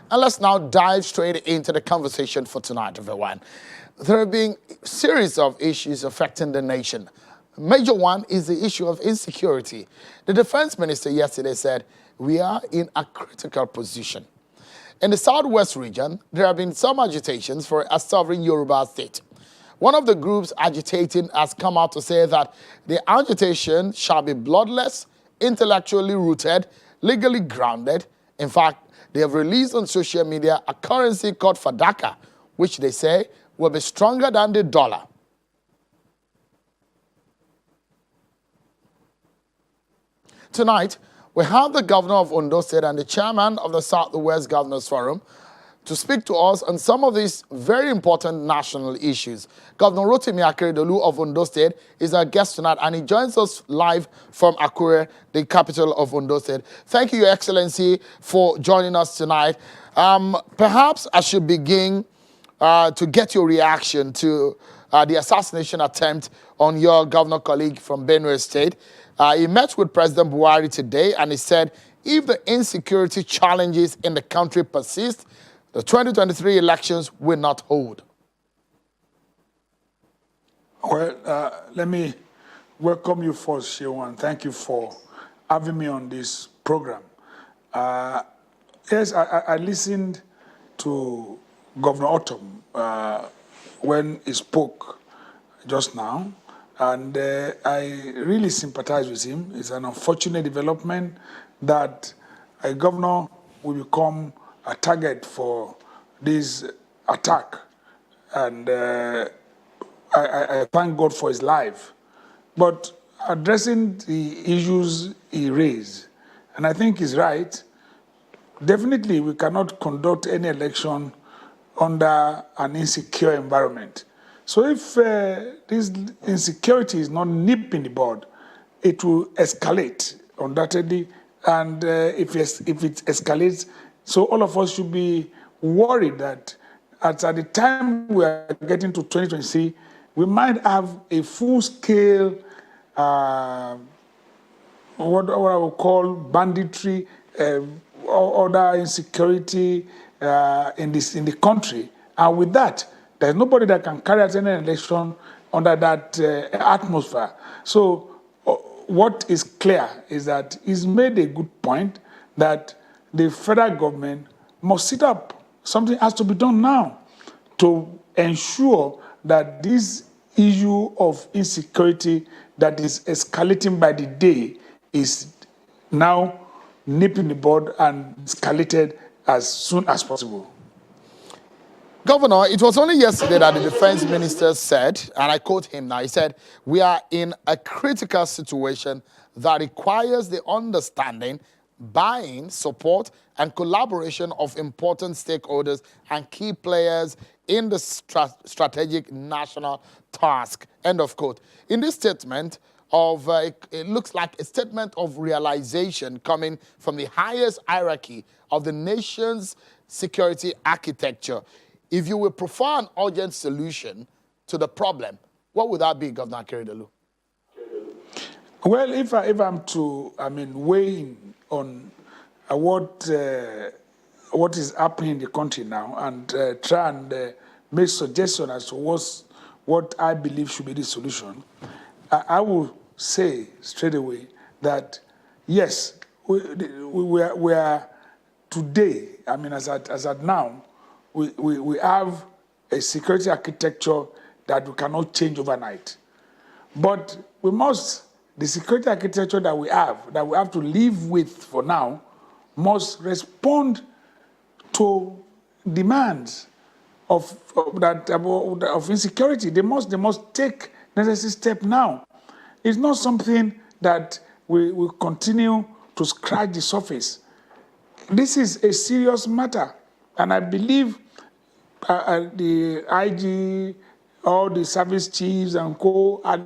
And let's now dive straight into the conversation for tonight, everyone. There have been a series of issues affecting the nation. A major one is the issue of insecurity. The defense minister yesterday said, we are in a critical position. In the southwest region, there have been some agitations for a sovereign Yoruba state. One of the groups agitating has come out to say that the agitation shall be bloodless, intellectually rooted, legally grounded. In fact, they have released on social media a currency called Fadaka, which they say will be stronger than the dollar. Tonight, we have the governor of Ondo State and the chairman of the Southwest Governors Forum to speak to us on some of these very important national issues. Governor Akeredolu of Ondo State is our guest tonight, and he joins us live from Akure, the capital of Ondo State. Thank you, Your Excellency, for joining us tonight. Perhaps I should begin to get your reaction to the assassination attempt on your governor colleague from Benue State. He met with President Buhari today, and he said if the insecurity challenges in the country persist, the 2023 elections will not hold. Well, let me welcome you first, Shewan. Thank you for having me on this program. Yes, I listened to Governor Ortom when he spoke just now, and I really sympathize with him. It's an unfortunate development that a governor will become a target for this attack, and I thank God for his life. But addressing the issues he raised, and I think he's right, definitely we cannot conduct any election under an insecure environment. So if this insecurity is not nipped in the bud, it will escalate undoubtedly, and if it escalates, so all of us should be worried that at the time we are getting to 2023, we might have a full-scale, what I would call banditry, or other insecurity in the country. And with that, there's nobody that can carry out any election under that atmosphere. So what is clear is that he's made a good point that the federal government must sit up. Something has to be done now to ensure that this issue of insecurity that is escalating by the day is now nipping the bud and escalated as soon as possible. Governor, it was only yesterday that the defense minister said, and I quote him now, he said, we are in a critical situation that requires the understanding, buy-in, support, and collaboration of important stakeholders and key players in the strategic national task, end of quote. In this statement, it looks like a statement of realization coming from the highest hierarchy of the nation's security architecture. If you will prefer an urgent solution to the problem, what would that be, Governor Akeredolu? Well, if I'm to, weigh in on what is happening in the country now and try and make suggestions as to what I believe should be the solution, I will say straight away that yes, we are today, as at now, we have a security architecture that we cannot change overnight. But the security architecture that we have to live with for now, must respond to demands of insecurity. They must take necessary step now. It's not something that we will continue to scratch the surface. This is a serious matter, and I believe the IG, all the service chiefs and co are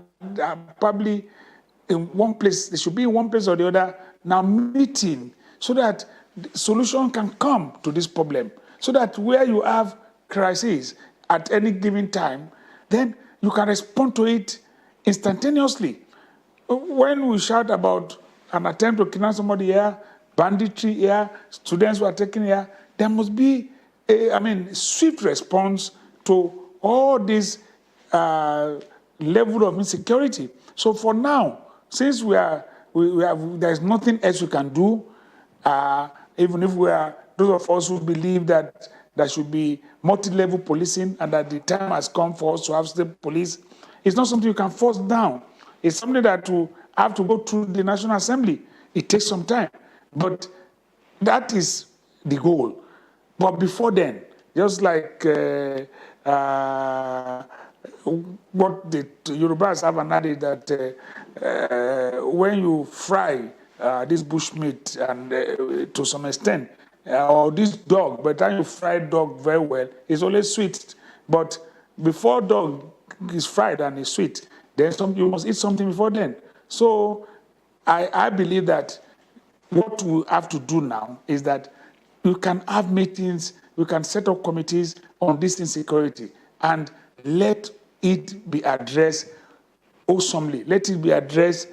probably in one place. They should be in one place or the other now meeting so that the solution can come to this problem. So that where you have crises at any given time, then you can respond to it instantaneously. When we shout about an attempt to kidnap somebody here, banditry here, students who are taken here, there must be swift response to all this level of insecurity. So for now, since there's nothing else we can do, even if those of us who believe that there should be multi-level policing and that the time has come for us to have state police, it's not something you can force down. It's something that will have to go through the National Assembly. It takes some time, but that is the goal. But before then, just like what the Yorubas have an adage that when you fry this bushmeat and to some extent, or this dog, by the time you fry dog very well, it's always sweet. But before dog is fried and it's sweet, then you must eat something before then. So I believe that what we have to do now is that we can have meetings, we can set up committees on this insecurity and let it be addressed wholesomely. Let it be addressed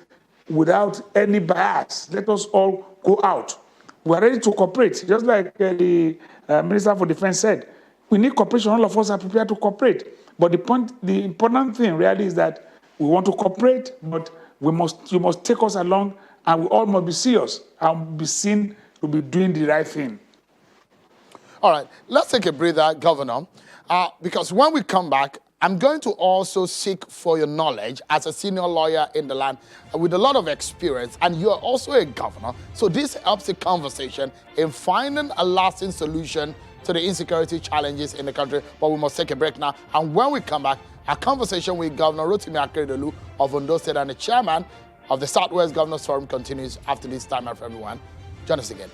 without any bias. Let us all go out. We are ready to cooperate, just like the Minister for Defense said. We need cooperation. All of us are prepared to cooperate. But the important thing really is that we want to cooperate, but you must take us along, and we all must be serious and be seen to be doing the right thing. All right, let's take a breather, Governor, because when we come back, I'm going to also seek for your knowledge as a senior lawyer in the land with a lot of experience, and you're also a governor. So this helps the conversation in finding a lasting solution to the insecurity challenges in the country. But we must take a break now. And when we come back, our conversation with Governor Akeredolu of Ondo State and the chairman of the Southwest Governors Forum continues after this time out for everyone. Join us again.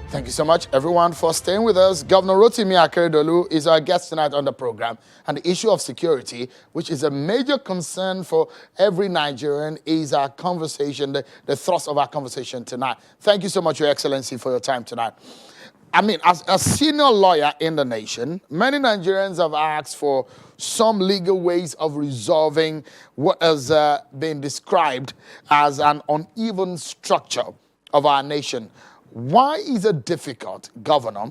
Thank you so much, everyone, for staying with us. Governor Akeredolu is our guest tonight on the program. And the issue of security, which is a major concern for every Nigerian, is our conversation, the thrust of our conversation tonight. Thank you so much, Your Excellency, for your time tonight. I mean, as a senior lawyer in the nation, many Nigerians have asked for some legal ways of resolving what has been described as an uneven structure of our nation. Why is it difficult, Governor,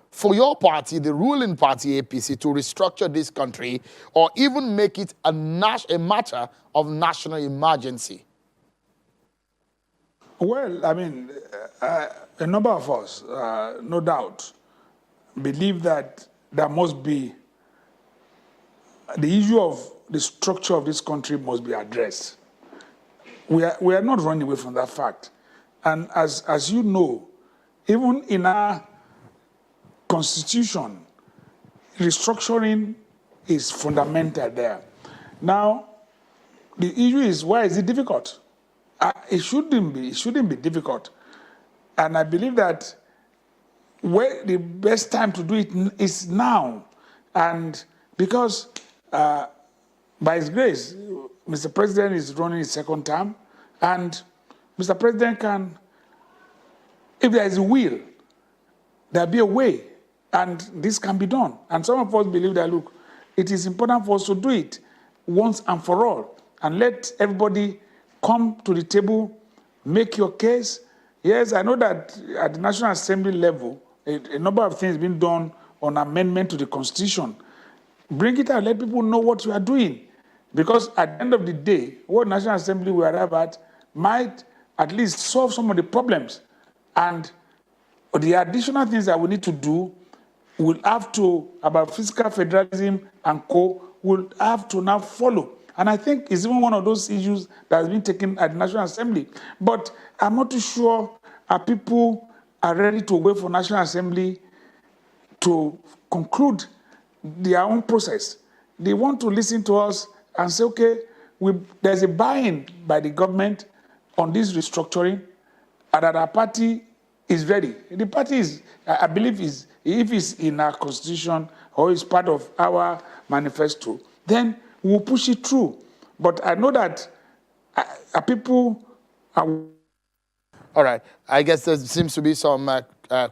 for your party, the ruling party APC, to restructure this country or even make it a matter of national emergency? Well, I mean, a number of us, no doubt, believe that there must be, the issue of the structure of this country must be addressed. We are not running away from that fact. And as you know, even in our constitution, restructuring is fundamental there. Now, the issue is, why is it difficult? It shouldn't be difficult. And I believe that the best time to do it is now. And because by His grace, Mr. President is running his second term, and Mr. President can, if there is a will, there'll be a way, and this can be done. And some of us believe that, look, it is important for us to do it once and for all, and let everybody come to the table, make your case. Yes, I know that at the National Assembly level, a number of things being done on amendment to the Constitution. Bring it out, let people know what you are doing. Because at the end of the day, what National Assembly will arrive at might at least solve some of the problems. And the additional things that we need to do will have to, about fiscal federalism and will have to now follow. And I think it's even one of those issues that has been taken at the National Assembly. But I'm not too sure people are ready to wait for National Assembly to conclude their own process. They want to listen to us and say, okay, there's a buy-in by the government on this restructuring, and that our party is ready. The party is, I believe, if it's in our constitution or is part of our manifesto, then we'll push it through. But I know that people are... All right. I guess there seems to be some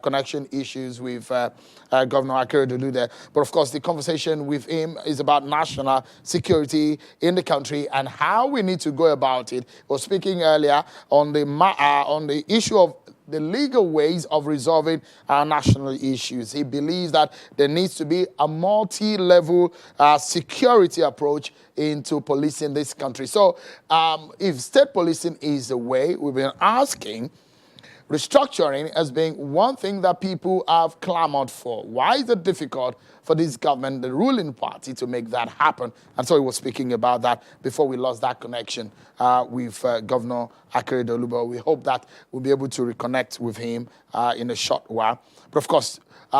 connection issues with Governor Akeredolu there. But of course, the conversation with him is about national security in the country and how we need to go about it. We were speaking earlier on the issue of the legal ways of resolving our national issues. He believes that there needs to be a multi-level security approach into policing this country. So if state policing is the way, we've been asking, restructuring as being one thing that people have clamored for. Why is it difficult for this government, the ruling party, to make that happen? And so he was speaking about that before we lost that connection with Governor Akeredolu. But we hope that we'll be able to reconnect with him in a short while. But of course, there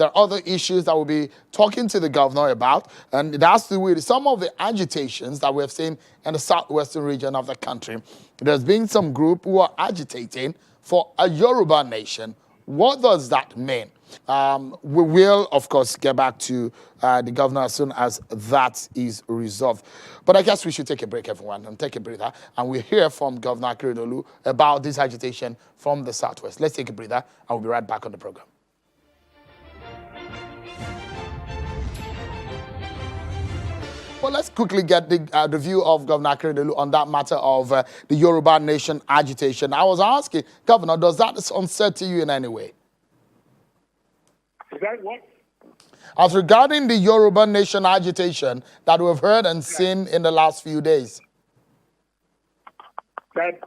are other issues that we'll be talking to the governor about, and it has to do with some of the agitations that we have seen in the southwestern region of the country. There's been some group who are agitating for a Yoruba nation. What does that mean? We will, of course, get back to the governor as soon as that is resolved. But I guess we should take a break, everyone, and take a breather. And we'll hear from Governor Akeredolu about this agitation from the southwest. Let's take a breather, and we'll be right back on the program. Well, let's quickly get the view of Governor Akeredolu on that matter of the Yoruba nation agitation. I was asking, Governor, does that unsettle you in any way? Is that what? As regarding the Yoruba nation agitation that we've heard and seen in the last few days. That,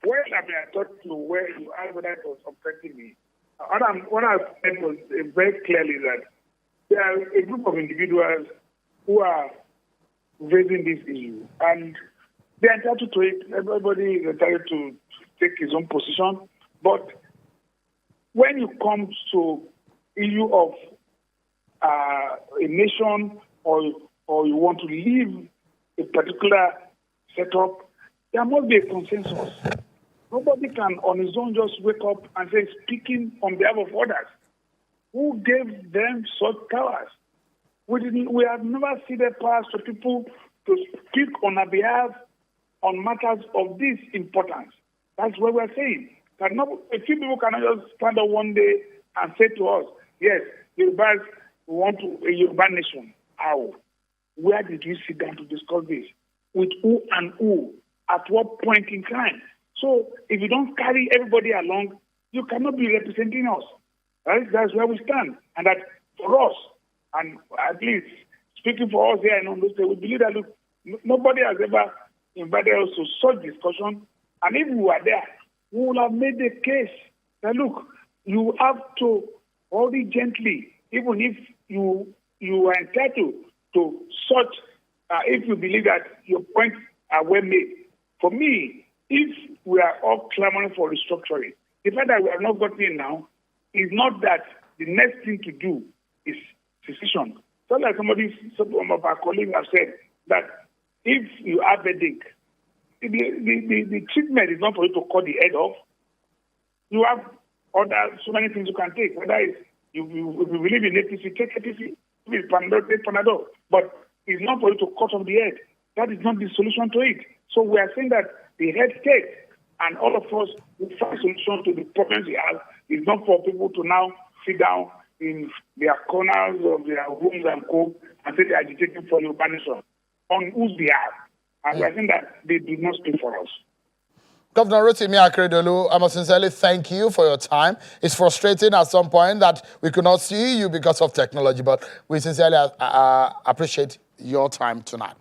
well, I mean, I thought to where you are, whether it was affecting me. What I said was very clearly that there are a group of individuals who are raising this issue, and they're entitled to it. Everybody is entitled to take his own position. But when it comes to issue of a nation, or you want to leave a particular setup, there must be a consensus. Nobody can on his own just wake up and say, speaking on behalf of others. Who gave them such powers? We have never ceded powers to people to speak on our behalf on matters of this importance. That's what we're saying. That a few people cannot just stand up one day and say to us, yes, Yorubas want a Yoruba nation. How? Where did we sit down to discuss this? With who and who? At what point in time? So if you don't carry everybody along, you cannot be representing us. Right? That's where we stand. And that for us, and at least speaking for us here in Ondo State, we believe that, look, nobody has ever invited us to such discussion. And if we were there, we would have made the case that, look, you have to hold it gently, even if you are entitled to such, if you believe that your points are well made. For me, if we are all clamoring for restructuring, the fact that we have not gotten it now is not that the next thing to do is secession. So like some of our colleagues have said, that if you have a headache, the treatment is not for you to cut the head off. You have so many things you can take. Whether it's, you believe in APC, take APC. If it's Panadol, take Panadol. But it's not for you to cut off the head. That is not the solution to it. So we are saying that the head state and all of us will find a solution to the problems we have. It's not for people to now sit down in their corners of their rooms and co and say they're agitating for Yoruba nation on whose behalf. And we are saying that they do not speak for us. Governor Rotimi Akeredolu, I must sincerely thank you for your time. It's frustrating at some point that we could not see you because of technology, but we sincerely appreciate your time tonight.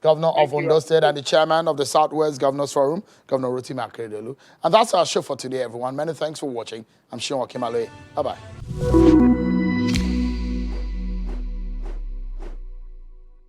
Governor of Ondo State and the chairman of the Southwest Governors Forum, Governor Rotimi Akeredolu. And that's our show for today, everyone. Many thanks for watching. I'm Sean Wakimale. Bye-bye.